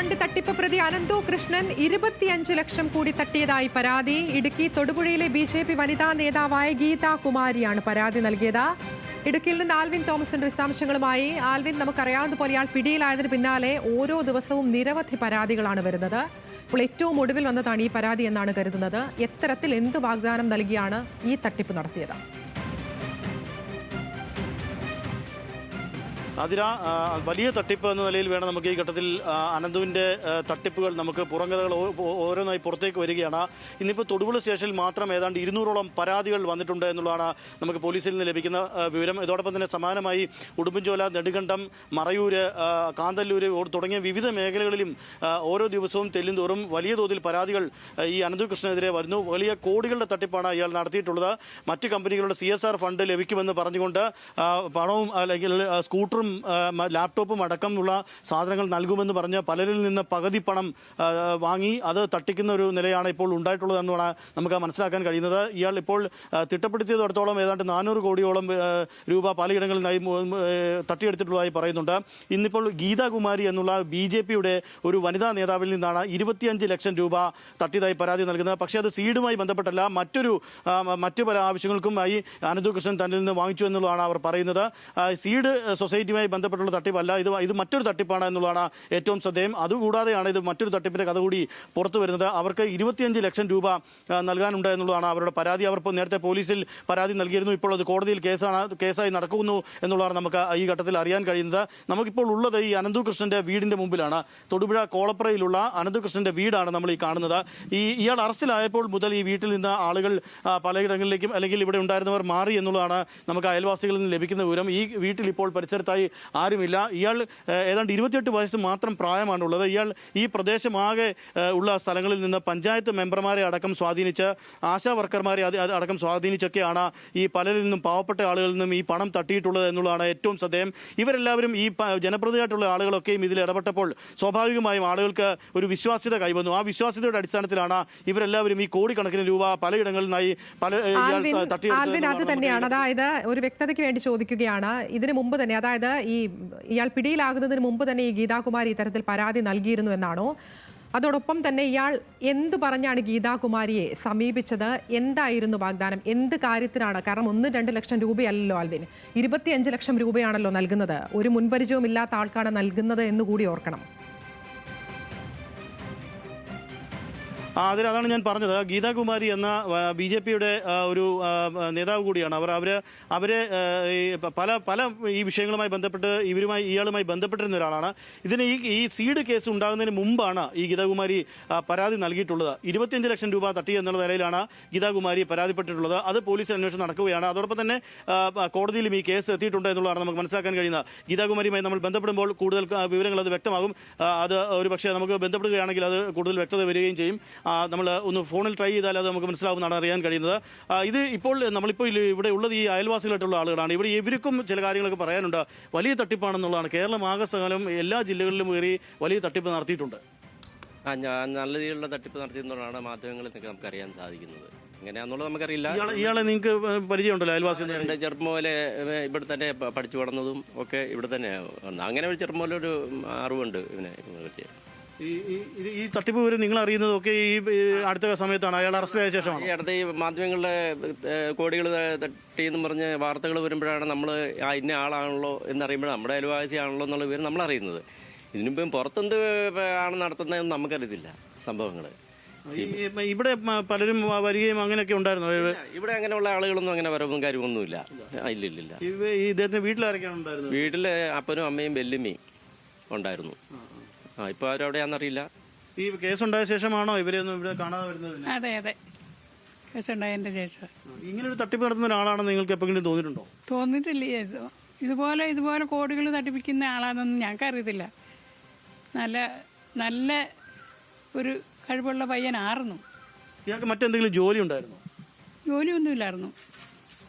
Fund തട്ടിപ്പ് പ്രതി അനന്തു കൃഷ്ണൻ 25 ലക്ഷം കൂടി തട്ടിയതായി പരാതി. ഇടുക്കി തൊടുപുഴയിലെ ബിജെപി വനിതാ നേതാവായ ഗീതാ കുമാരിയാണ് പരാതി നൽകിയത്. ഇടുക്കിയിൽ നിന്ന് ആൽവിൻ തോമസിന്റെ വിശദാംശങ്ങളുമായി. ആൽവിൻ, നമുക്കറിയാവുന്നതുപോലെ ഇയാൾ പിടിയിലായതിനു പിന്നാലെ ഓരോ ദിവസവും നിരവധി പരാതികളാണ് വരുന്നത്. ഇപ്പോൾ ഏറ്റവും ഒടുവിൽ വന്നതാണ് ഈ പരാതി എന്നാണ് കരുതുന്നത്. എത്തരത്തിൽ എന്ത് വാഗ്ദാനം നൽകിയാണ് ഈ തട്ടിപ്പ് നടത്തിയത്? അതിര വലിയ തട്ടിപ്പ് എന്ന നിലയിൽ വേണം നമുക്ക് ഈ ഘട്ടത്തിൽ അനന്തുവിൻ്റെ തട്ടിപ്പുകൾ നമുക്ക് പുറംകഥകൾ ഓരോന്നായി പുറത്തേക്ക് വരികയാണ്. ഇന്നിപ്പോൾ തൊടുപുഴ സ്റ്റേഷനിൽ മാത്രം ഏതാണ്ട് 200ഓളം പരാതികൾ വന്നിട്ടുണ്ട് എന്നുള്ളതാണ് നമുക്ക് പോലീസിൽ നിന്ന് ലഭിക്കുന്ന വിവരം. ഇതോടൊപ്പം തന്നെ സമാനമായി ഉടുമ്പൻചോല, നെടുങ്കണ്ടം, മറയൂര്, കാന്തല്ലൂര് തുടങ്ങിയ വിവിധ മേഖലകളിലും ഓരോ ദിവസവും തെല്ലുംതോറും വലിയ തോതിൽ പരാതികൾ ഈ അനന്തു കൃഷ്ണനെതിരെ വരുന്നു. വലിയ കോടികളുടെ തട്ടിപ്പാണ് ഇയാൾ നടത്തിയിട്ടുള്ളത്. മറ്റ് കമ്പനികളുടെ CSR ഫണ്ട് ലഭിക്കുമെന്ന് പറഞ്ഞുകൊണ്ട് പണവും അല്ലെങ്കിൽ സ്കൂട്ടറും ലാപ്ടോപ്പും അടക്കമുള്ള സാധനങ്ങൾ നൽകുമെന്ന് പറഞ്ഞ് പലരിൽ നിന്ന് പകുതി പണം വാങ്ങി അത് തട്ടിക്കുന്ന ഒരു നിലയാണ് ഇപ്പോൾ ഉണ്ടായിട്ടുള്ളതെന്നാണ് നമുക്ക് മനസ്സിലാക്കാൻ കഴിയുന്നത്. ഇയാൾ ഇപ്പോൾ തിട്ടപ്പെടുത്തിയതിടത്തോളം ഏതാണ്ട് 400 കോടിയോളം രൂപ പലയിടങ്ങളിൽ നിന്നായി തട്ടിയെടുത്തിട്ടുള്ളതായി പറയുന്നുണ്ട്. ഇന്നിപ്പോൾ ഗീതാകുമാരി എന്നുള്ള BJPയുടെ ഒരു വനിതാ നേതാവിൽ നിന്നാണ് 25 ലക്ഷം രൂപ തട്ടിയതായി പരാതി നൽകുന്നത്. പക്ഷേ അത് സീഡുമായി ബന്ധപ്പെട്ടല്ല, മറ്റു പല ആവശ്യങ്ങൾക്കുമായി അനന്തു കൃഷ്ണൻ തന്നിൽ നിന്ന് വാങ്ങിച്ചു എന്നുള്ളതാണ് അവർ പറയുന്നത്. സീഡ് സൊസൈറ്റിയുമായി ബന്ധപ്പെട്ടുള്ള തട്ടിപ്പല്ല, ഇത് മറ്റൊരു തട്ടിപ്പാണ് എന്നുള്ളതാണ് ഏറ്റവും ശ്രദ്ധേയം. അതുകൂടാതെയാണ് ഇത് മറ്റൊരു തട്ടിപ്പിന്റെ കഥ കൂടി പുറത്തു വരുന്നത്. അവർക്ക് 25 ലക്ഷം രൂപ നൽകാനുണ്ട് എന്നുള്ളതാണ് അവരുടെ പരാതി. അവർ നേരത്തെ പോലീസിൽ പരാതി നൽകിയിരുന്നു. ഇപ്പോൾ അത് കോടതിയിൽ കേസായി നടക്കുന്നു എന്നുള്ളതാണ് നമുക്ക് ഈ ഘട്ടത്തിൽ അറിയാൻ കഴിയുന്നത്. നമുക്കിപ്പോൾ ഉള്ളത് ഈ അനന്തു കൃഷ്ണന്റെ വീടിന്റെ മുമ്പിലാണ്. തൊടുപുഴ കോളപ്പുറയിലുള്ള അനന്തു കൃഷ്ണന്റെ വീടാണ് നമ്മൾ ഈ കാണുന്നത്. ഇയാൾ അറസ്റ്റിലായപ്പോൾ മുതൽ ഈ വീട്ടിൽ നിന്ന് ആളുകൾ പലയിടങ്ങളിലേക്കും അല്ലെങ്കിൽ ഇവിടെ ഉണ്ടായിരുന്നവർ മാറി എന്നുള്ളതാണ് നമുക്ക് അയൽവാസികളിൽ നിന്ന് ലഭിക്കുന്ന വിവരം. ഈ വീട്ടിൽ ഇപ്പോൾ പരിസരത്തായി ആരുമില്ല. ഇയാൾ ഏതാണ്ട് 28 വയസ്സ് മാത്രം പ്രായമാണുള്ളത്. ഇയാൾ ഈ പ്രദേശമാകെ ഉള്ള സ്ഥലങ്ങളിൽ നിന്ന് പഞ്ചായത്ത് മെമ്പർമാരെ അടക്കം സ്വാധീനിച്ച്, ആശാ വർക്കർമാരെ അടക്കം സ്വാധീനിച്ചൊക്കെയാണ് ഈ പലരിൽ നിന്നും പാവപ്പെട്ട ആളുകളിൽ നിന്നും ഈ പണം തട്ടിയിട്ടുള്ളത് എന്നുള്ളതാണ് ഏറ്റവും ശ്രദ്ധേയം. ഇവരെല്ലാവരും ഈ ജനപ്രതിനിധിയായിട്ടുള്ള ആളുകളൊക്കെയും ഇതിൽ ഇടപെട്ടപ്പോൾ സ്വാഭാവികമായും ആളുകൾക്ക് ഒരു വിശ്വാസ്യത കൈവന്നു. ആ വിശ്വാസ്യതയുടെ അടിസ്ഥാനത്തിലാണ് ഇവരെല്ലാവരും ഈ കോടിക്കണക്കിന് രൂപ പലയിടങ്ങളിൽ നിന്നായി അത് തന്നെയാണ്. അതായത് ഒരു വ്യക്തതയ്ക്ക് വേണ്ടി ചോദിക്കുകയാണ്. ഇതിനു മുമ്പ് തന്നെ, അതായത് ഇയാൾ പിടിയിലാകുന്നതിന് മുമ്പ് തന്നെ ഈ ഗീതാകുമാരി ഇത്തരത്തിൽ പരാതി നൽകിയിരുന്നു എന്നാണോ? അതോടൊപ്പം തന്നെ ഇയാൾ എന്തു പറഞ്ഞാണ് ഗീതാകുമാരിയെ സമീപിച്ചത്? എന്തായിരുന്നു വാഗ്ദാനം? എന്ത് കാര്യത്തിനാണ്? കാരണം 1-2 ലക്ഷം രൂപയല്ലല്ലോ ആൽവിൻ, 25 ലക്ഷം രൂപയാണല്ലോ നൽകുന്നത്. ഒരു മുൻപരിചയവും ഇല്ലാത്ത ആൾക്കാണ് നൽകുന്നത് എന്നുകൂടി ഓർക്കണം. അതാണ് ഞാൻ പറഞ്ഞത്. ഗീതാകുമാരി എന്ന BJPയുടെ ഒരു നേതാവ് കൂടിയാണ്. അവരെ പല ഈ വിഷയങ്ങളുമായി ബന്ധപ്പെട്ട് ഇയാളുമായി ബന്ധപ്പെട്ടിരുന്ന ഒരാളാണ്. ഇതിന് ഈ സീഡ് കേസ് ഉണ്ടാകുന്നതിന് മുമ്പാണ് ഈ ഗീതാകുമാരി പരാതി നൽകിയിട്ടുള്ളത്. 25 ലക്ഷം രൂപ തട്ടി എന്നുള്ള നിലയിലാണ് ഗീതാകുമാരി പരാതിപ്പെട്ടിട്ടുള്ളത്. അത് പോലീസ് അന്വേഷണം നടക്കുകയാണ്. അതോടൊപ്പം തന്നെ കോടതിയിലും ഈ കേസ് എത്തിയിട്ടുണ്ട് എന്നുള്ളതാണ് നമുക്ക് മനസ്സിലാക്കാൻ കഴിയുന്നത്. ഗീതാകുമാരിയുമായി നമ്മൾ ബന്ധപ്പെടുമ്പോൾ കൂടുതൽ വിവരങ്ങൾ അത് വ്യക്തമാകും. അത് ഒരു പക്ഷേ നമുക്ക് ബന്ധപ്പെടുകയാണെങ്കിൽ അത് കൂടുതൽ വ്യക്തത വരികയും ചെയ്യും. നമ്മൾ ഒന്ന് ഫോണിൽ ട്രൈ ചെയ്താൽ അത് നമുക്ക് മനസ്സിലാവുമെന്നാണ് അറിയാൻ കഴിയുന്നത്. ഇത് നമ്മളിപ്പോൾ ഇവിടെ ഉള്ളത് ഈ അയൽവാസികളായിട്ടുള്ള ആളുകളാണ്. ഇവർക്കും ചില കാര്യങ്ങളൊക്കെ പറയാനുണ്ട്. വലിയ തട്ടിപ്പാണെന്നുള്ളതാണ്. കേരളം ആകസ്കാലം എല്ലാ ജില്ലകളിലും കയറി വലിയ തട്ടിപ്പ് നടത്തിയിട്ടുണ്ട്. നല്ല രീതിയിലുള്ള തട്ടിപ്പ് നടത്തിയെന്നുള്ളതാണ് മാധ്യമങ്ങളിൽ നിന്നൊക്കെ നമുക്ക് അറിയാൻ സാധിക്കുന്നത്. എങ്ങനെയാണെന്നുള്ളത് നമുക്കറിയില്ല. ഇയാളെ നിങ്ങൾക്ക് പരിചയമുണ്ടല്ലോ? അയൽവാസി ചെറുപ്പം പോലെ ഇവിടെ തന്നെ പഠിച്ചു വളർന്നതും ഒക്കെ ഇവിടെ തന്നെ. അങ്ങനെ ഒരു ചെറുപ്പം പോലെ ഒരു അറിവുണ്ട് ഇതിനെ കുറിച്ച്. ഈ തട്ടിപ്പ് വരെ നിങ്ങൾ അറിയുന്നതൊക്കെ ഈ അടുത്ത സമയത്താണ്, അയാൾ അറസ്റ്റിലായ ശേഷമാണ്. ഈ അടുത്ത ഈ മാധ്യമങ്ങളുടെ കോടികൾ തട്ടിയെന്ന് പറഞ്ഞ് വാർത്തകൾ വരുമ്പോഴാണ് നമ്മൾ ഇന്ന ആളാണല്ലോ എന്നറിയുമ്പോഴാണ്, നമ്മുടെ അയൽവാസിയാണല്ലോ എന്നുള്ള വിവരം നമ്മൾ അറിയുന്നത്. ഇതിനുമ്പം പുറത്തെന്ത് ആണ് നടത്തുന്നതെന്ന് നമുക്കറിയത്തില്ല സംഭവങ്ങൾ. ഇവിടെ പലരും വരികയും അങ്ങനെയൊക്കെ ഉണ്ടായിരുന്നു. ഇവിടെ അങ്ങനെയുള്ള ആളുകളൊന്നും അങ്ങനെ വരവും കാര്യമൊന്നുമില്ല. ഇല്ലില്ല. ഇദ്ദേഹത്തിന്റെ വീട്ടിലാരൊക്കെയാണ് ഉണ്ടായിരുന്നത്? വീട്ടില് അപ്പനും അമ്മയും വെല്ലുമ്മയും ഉണ്ടായിരുന്നു. ഇപ്പൊ അവരവിടെയാണെന്നറിയില്ല. ഈ കേസുണ്ടായ ശേഷമാണോ ഇവരെയൊന്നും ഇവിടെ കാണാതെ വരുന്നത്? അതെ, കേസുണ്ടായതിന്റെ ശേഷം. ഇങ്ങനെ ഒരു തട്ടിപ്പ് നടത്തുന്ന ഒരാളാണെന്ന് നിങ്ങൾക്ക് എപ്പോഴെങ്കിലും തോന്നിയിട്ടുണ്ടോ? തോന്നിയിട്ടില്ല. ഇതുപോലെ കോടികൾ തട്ടിപ്പിക്കുന്ന ആളാണെന്നൊന്നും ഞങ്ങൾക്ക് അറിയത്തില്ല. നല്ല ഒരു കഴിവുള്ള പയ്യനായിരുന്നു. ഇയാൾക്ക് മറ്റെന്തെങ്കിലും ജോലി ഉണ്ടായിരുന്നോ? ജോലിയൊന്നുമില്ലായിരുന്നു.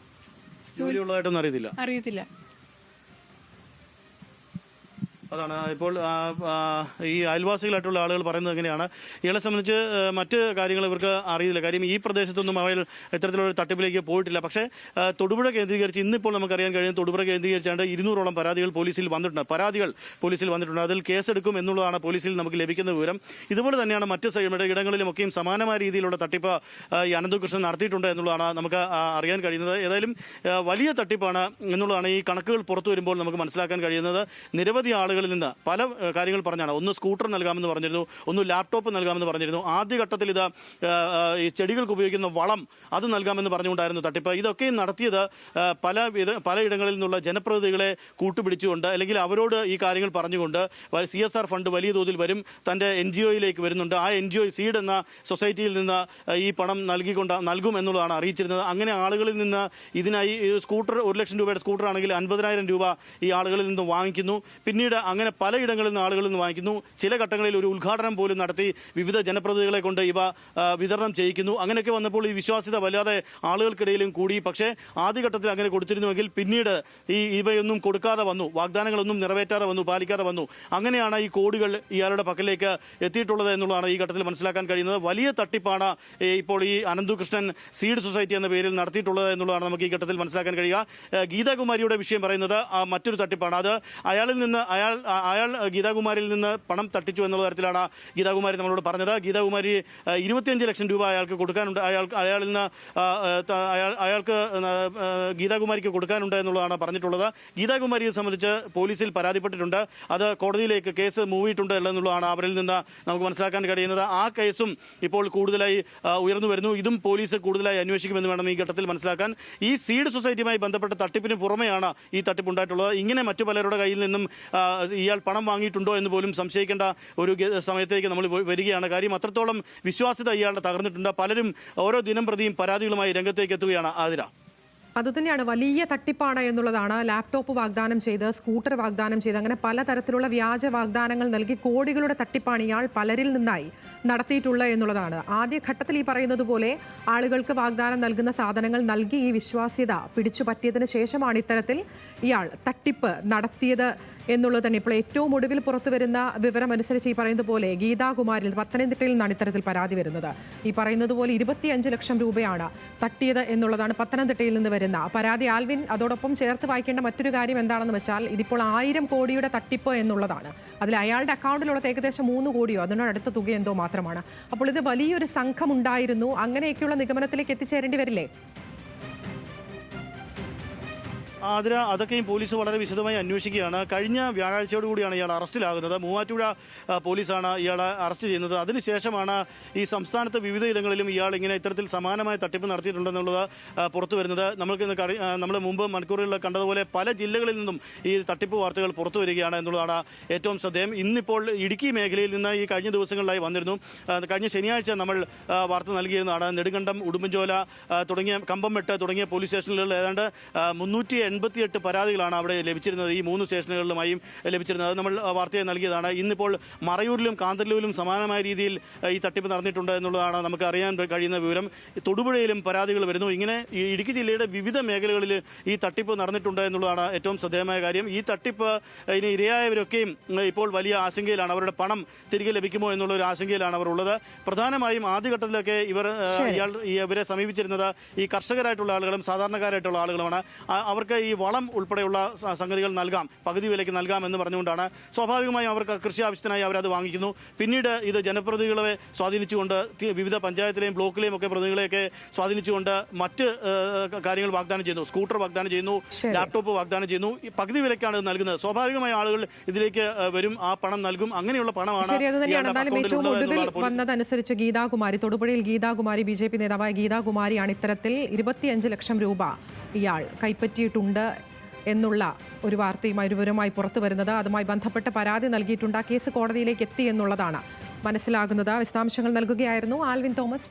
ജോലി ഉള്ളതായിട്ടൊന്നും അറിയത്തില്ല. അതാണ് ഇപ്പോൾ ഈ അയൽവാസികളായിട്ടുള്ള ആളുകൾ പറയുന്നത് എങ്ങനെയാണ്, ഇയാളെ സംബന്ധിച്ച് മറ്റ് കാര്യങ്ങൾ ഇവർക്ക് അറിയില്ല. കാര്യം ഈ പ്രദേശത്തൊന്നും അവർ ഇത്തരത്തിലുള്ള തട്ടിപ്പിലേക്ക് പോയിട്ടില്ല. പക്ഷേ തൊടുപുഴ കേന്ദ്രീകരിച്ച് ഇന്നിപ്പോൾ നമുക്കറിയാൻ കഴിയും, തൊടുപുഴ കേന്ദ്രീകരിച്ചാണ്ട് 200ഓളം പരാതികൾ പോലീസിൽ വന്നിട്ടുണ്ട്. അതിൽ കേസെടുക്കും എന്നുള്ളതാണ് പോലീസിൽ നമുക്ക് ലഭിക്കുന്ന വിവരം. ഇതുപോലെ തന്നെയാണ് മറ്റ് ഇടങ്ങളിലുമൊക്കെയും സമാനമായ രീതിയിലുള്ള തട്ടിപ്പ് ഈ അനന്തകൃഷ്ണൻ നടത്തിയിട്ടുണ്ട് എന്നുള്ളതാണ് നമുക്ക് അറിയാൻ കഴിയുന്നത്. ഏതായാലും വലിയ തട്ടിപ്പാണ് എന്നുള്ളതാണ് ഈ കണക്കുകൾ പുറത്തു വരുമ്പോൾ നമുക്ക് മനസ്സിലാക്കാൻ കഴിയുന്നത്. നിരവധി ആളുകളിൽ നിന്ന് പല കാര്യങ്ങൾ പറഞ്ഞാണ്. ഒന്ന് സ്കൂട്ടർ നൽകാമെന്ന് പറഞ്ഞിരുന്നു, ഒന്ന് ലാപ്ടോപ്പ് നൽകാമെന്ന് പറഞ്ഞിരുന്നു. ആദ്യഘട്ടത്തിൽ ഇത് ഈ ചെടികൾക്ക് ഉപയോഗിക്കുന്ന വളം അത് നൽകാമെന്ന് പറഞ്ഞുകൊണ്ടായിരുന്നു തട്ടിപ്പ്. ഇതൊക്കെയും നടത്തിയത് പലയിടങ്ങളിൽ നിന്നുള്ള ജനപ്രതിനിധികളെ കൂട്ടുപിടിച്ചുകൊണ്ട്, അല്ലെങ്കിൽ അവരോട് ഈ കാര്യങ്ങൾ പറഞ്ഞുകൊണ്ട് CSR ഫണ്ട് വലിയ തോതിൽ വരും, തൻ്റെ NGOയിലേക്ക് വരുന്നുണ്ട്, ആ NGO സീഡ് എന്ന സൊസൈറ്റിയിൽ നിന്ന് ഈ പണം നൽകും എന്നുള്ളതാണ് അറിയിച്ചിരുന്നത്. അങ്ങനെ ആളുകളിൽ നിന്ന് ഇതിനായി സ്കൂട്ടർ 1 ലക്ഷം രൂപയുടെ സ്കൂട്ടർ ആണെങ്കിൽ 50,000 രൂപ ഈ ആളുകളിൽ നിന്ന് വാങ്ങിക്കുന്നു. പിന്നീട് അങ്ങനെ പലയിടങ്ങളിൽ നിന്ന് ആളുകളിൽ നിന്ന് വാങ്ങിക്കുന്നു. ചില ഘട്ടങ്ങളിൽ ഒരു ഉദ്ഘാടനം പോലും നടത്തി വിവിധ ജനപ്രതിനിധികളെ കൊണ്ട് ഇവ വിതരണം ചെയ്യിക്കുന്നു. അങ്ങനെയൊക്കെ വന്നപ്പോൾ ഈ വിശ്വാസ്യത വല്ലാതെ ആളുകൾക്കിടയിലും കൂടി. പക്ഷേ ആദ്യഘട്ടത്തിൽ അങ്ങനെ കൊടുത്തിരുന്നുവെങ്കിൽ പിന്നീട് ഇവയൊന്നും കൊടുക്കാതെ വന്നു, വാഗ്ദാനങ്ങളൊന്നും നിറവേറ്റാതെ വന്നു, പാലിക്കാതെ വന്നു. അങ്ങനെയാണ് ഈ കോടികൾ ഇയാളുടെ പക്കലേക്ക് എത്തിയിട്ടുള്ളത് എന്നുള്ളതാണ് ഈ ഘട്ടത്തിൽ മനസ്സിലാക്കാൻ കഴിയുന്നത്. വലിയ തട്ടിപ്പാണ് ഇപ്പോൾ ഈ അനന്തകൃഷ്ണൻ സീഡ് സൊസൈറ്റി എന്ന പേരിൽ നടത്തിയിട്ടുള്ളത് എന്നുള്ളതാണ് നമുക്ക് ഈ ഘട്ടത്തിൽ മനസ്സിലാക്കാൻ കഴിയുക. ഗീതാകുമാരിയുടെ വിഷയം പറയുന്നത് മറ്റൊരു തട്ടിപ്പാണ്. അത് അയാൾ ഗീതാകുമാരിയിൽ നിന്ന് പണം തട്ടിച്ചു എന്നുള്ള തരത്തിലാണ് ഗീതാകുമാരി നമ്മളോട് പറഞ്ഞത്. ഗീതാകുമാരി 25 ലക്ഷം രൂപ അയാൾക്ക് കൊടുക്കാനുണ്ട്, അയാളിൽ നിന്ന് അയാൾക്ക് ഗീതാകുമാരിക്ക് കൊടുക്കാനുണ്ട് എന്നുള്ളതാണ് പറഞ്ഞിട്ടുള്ളത്. ഗീതാകുമാരിയെ സംബന്ധിച്ച് പോലീസിൽ പരാതിപ്പെട്ടിട്ടുണ്ട്. അത് കോടതിയിലേക്ക് കേസ് മൂവിയിട്ടുണ്ട് എന്നുള്ളതാണ് അവരിൽ നിന്ന് നമുക്ക് മനസ്സിലാക്കാൻ കഴിയുന്നത്. ആ കേസും ഇപ്പോൾ കൂടുതലായി ഉയർന്നു വരുന്നു. ഇതും പോലീസ് കൂടുതലായി അന്വേഷിക്കുമെന്ന് വേണം ഈ ഘട്ടത്തിൽ മനസ്സിലാക്കാൻ. ഈ സീഡ് സൊസൈറ്റിയുമായി ബന്ധപ്പെട്ട തട്ടിപ്പിന് പുറമെയാണ് ഈ തട്ടിപ്പ് ഉണ്ടായിട്ടുള്ളത്. ഇങ്ങനെ മറ്റു പലരുടെ കയ്യിൽ നിന്നും ഇയാൾ പണം വാങ്ങിയിട്ടുണ്ടോ എന്ന് പോലും സംശയിക്കേണ്ട ഒരു സമയത്തേക്ക് നമ്മൾ വരികയാണ്. കാര്യം അത്രത്തോളം വിശ്വാസ്യത ഇയാളുടെ തകർന്നിട്ടുണ്ട്. പലരും ഓരോ ദിനം പ്രതിയും പരാതികളുമായി രംഗത്തേക്ക് എത്തുകയാണ്. ആതിര, അതുതന്നെയാണ് വലിയ തട്ടിപ്പാണ് എന്നുള്ളതാണ്. ലാപ്ടോപ്പ് വാഗ്ദാനം ചെയ്ത്, സ്കൂട്ടർ വാഗ്ദാനം ചെയ്ത്, അങ്ങനെ പലതരത്തിലുള്ള വ്യാജ വാഗ്ദാനങ്ങൾ നൽകി കോടികളുടെ തട്ടിപ്പാണ് ഇയാൾ പലരിൽ നിന്നായി നടത്തിയിട്ടുള്ളത് എന്നുള്ളതാണ്. ആദ്യഘട്ടത്തിൽ ഈ പറയുന്നത് പോലെ ആളുകൾക്ക് വാഗ്ദാനം നൽകുന്ന സാധനങ്ങൾ നൽകി ഈ വിശ്വാസ്യത പിടിച്ചു പറ്റിയതിന് ശേഷമാണ് ഇത്തരത്തിൽ ഇയാൾ തട്ടിപ്പ് നടത്തിയത് എന്നുള്ളത് തന്നെ. ഇപ്പോൾ ഏറ്റവും ഒടുവിൽ പുറത്തു വരുന്ന വിവരം അനുസരിച്ച് ഈ പറയുന്നത് പോലെ ഗീതാകുമാരിൽ പത്തനംതിട്ടയിൽ നിന്നാണ് ഇത്തരത്തിൽ പരാതി വരുന്നത്. ഈ പറയുന്നത് പോലെ 25 ലക്ഷം രൂപയാണ് തട്ടിയത് എന്നുള്ളതാണ് പത്തനംതിട്ടയിൽ നിന്ന് വരുന്ന പരാതി. ആൽവിൻ, അതോടൊപ്പം ചേർത്ത് വായിക്കേണ്ട മറ്റൊരു കാര്യം എന്താണെന്ന് വെച്ചാൽ ഇതിപ്പോൾ 1000 കോടിയുടെ തട്ടിപ്പ് എന്നുള്ളതാണ്. അതിൽ അയാളുടെ അക്കൗണ്ടിലുള്ളത് ഏകദേശം 3 കോടിയോ അതിനോട് അടുത്ത തുക എന്തോ മാത്രമാണ്. അപ്പോൾ ഇത് വലിയൊരു സംഘം ഉണ്ടായിരുന്നു. അങ്ങനെയൊക്കെയുള്ള നിഗമനത്തിലേക്ക് എത്തിച്ചേരേണ്ടി വരില്ലേ? അതൊക്കെയും പോലീസ് വളരെ വിശദമായി അന്വേഷിക്കുകയാണ്. കഴിഞ്ഞ വ്യാഴാഴ്ചയോട് കൂടിയാണ് ഇയാൾ അറസ്റ്റിലാകുന്നത്. മൂവാറ്റുപുഴ പോലീസാണ് ഇയാളെ അറസ്റ്റ് ചെയ്യുന്നത്. അതിനുശേഷമാണ് ഈ സംസ്ഥാനത്ത് വിവിധ ഇടങ്ങളിലും ഇയാൾ ഇങ്ങനെ ഇത്തരത്തിൽ സമാനമായ തട്ടിപ്പ് നടത്തിയിട്ടുണ്ടെന്നുള്ളത് പുറത്തു വരുന്നത്. നമ്മൾ മുമ്പ് മണിക്കൂറുകളിൽ കണ്ടതുപോലെ പല ജില്ലകളിൽ നിന്നും ഈ തട്ടിപ്പ് വാർത്തകൾ പുറത്തു വരികയാണ് എന്നുള്ളതാണ് ഏറ്റവും ശ്രദ്ധേയം. ഇന്നിപ്പോൾ ഇടുക്കി മേഖലയിൽ നിന്ന് ഈ കഴിഞ്ഞ ദിവസങ്ങളിലായി വന്നിരുന്നു. കഴിഞ്ഞ ശനിയാഴ്ച നമ്മൾ വാർത്ത നൽകിയിരുന്നതാണ്. നെടുങ്കണ്ടം, ഉടുമ്പൻചോല തുടങ്ങിയ കമ്പംമെട്ട് തുടങ്ങിയ പോലീസ് സ്റ്റേഷനുകളിൽ ഏതാണ്ട് 388 പരാതികളാണ് അവിടെ ലഭിച്ചിരുന്നത്. ഈ 3 സ്റ്റേഷനുകളിലുമായും ലഭിച്ചിരുന്നത്. അത് നമ്മൾ വാർത്തയായി നൽകിയതാണ്. ഇന്നിപ്പോൾ മറയൂരിലും കാന്തല്ലൂരിലും സമാനമായ രീതിയിൽ ഈ തട്ടിപ്പ് നടന്നിട്ടുണ്ട് എന്നുള്ളതാണ് നമുക്ക് അറിയാൻ കഴിയുന്ന വിവരം. തൊടുപുഴയിലും പരാതികൾ വരുന്നു. ഇങ്ങനെ ഇടുക്കി ജില്ലയുടെ വിവിധ മേഖലകളിൽ ഈ തട്ടിപ്പ് നടന്നിട്ടുണ്ട് എന്നുള്ളതാണ് ഏറ്റവും ശ്രദ്ധേയമായ കാര്യം. ഈ തട്ടിപ്പ് ഇനി ഇരയായവരൊക്കെയും ഇപ്പോൾ വലിയ ആശങ്കയിലാണ്. അവരുടെ പണം തിരികെ ലഭിക്കുമോ എന്നുള്ള ഒരു ആശങ്കയിലാണ് അവർ ഉള്ളത്. പ്രധാനമായും ആദ്യഘട്ടത്തിലൊക്കെ ഇവരെ സമീപിച്ചിരുന്നത് ഈ കർഷകരായിട്ടുള്ള ആളുകളും സാധാരണക്കാരായിട്ടുള്ള ആളുകളുമാണ്. അവർക്ക് ഈ വളം ഉൾപ്പെടെയുള്ള സംഗതികൾ നൽകാം, പകുതി വിലയ്ക്ക് നൽകാം എന്ന് പറഞ്ഞുകൊണ്ടാണ്. സ്വാഭാവികമായും അവർക്ക് കൃഷി ആവശ്യത്തിനായി അവരത് വാങ്ങിക്കുന്നു. പിന്നീട് ഇത് ജനപ്രതിനിധികളെ സ്വാധീനിച്ചുകൊണ്ട് വിവിധ പഞ്ചായത്തിലെയും ബ്ലോക്കിലെയും ഒക്കെ പ്രതിനിധികളെയൊക്കെ സ്വാധീനിച്ചുകൊണ്ട് മറ്റ് കാര്യങ്ങൾ വാഗ്ദാനം ചെയ്യുന്നു. സ്കൂട്ടർ വാഗ്ദാനം ചെയ്യുന്നു, ലാപ്ടോപ്പ് വാഗ്ദാനം ചെയ്യുന്നു. ഈ പകുതി വിലയ്ക്കാണ് ഇത് നൽകുന്നത്. സ്വാഭാവികമായ ആളുകൾ ഇതിലേക്ക് വരും, ആ പണം നൽകും. അങ്ങനെയുള്ള പണമാണ് ഏറ്റവും ഒടുവിൽ വന്നതനുസരിച്ച് ഗീതാകുമാരി, തൊടുപുഴയിൽ ഗീതാകുമാരി, BJP നേതാവായ ഗീതാകുമാരിയാണ് ഇത്തരത്തിൽ 25 ലക്ഷം രൂപ ഇയാൾ കൈപ്പറ്റിയിട്ടുണ്ട് എന്നുള്ള ഒരു വാർത്തയുമായി വിവരമായി പുറത്തു വരുന്നത്. അതുമായി ബന്ധപ്പെട്ട് പരാതി നൽകിയിട്ടുണ്ട്. ആ കേസ് കോടതിയിലേക്ക് എത്തി എന്നുള്ളതാണ് മനസ്സിലാകുന്നത്. വിശദാംശങ്ങൾ നൽകുകയായിരുന്നു ആൽവിൻ തോമസ്.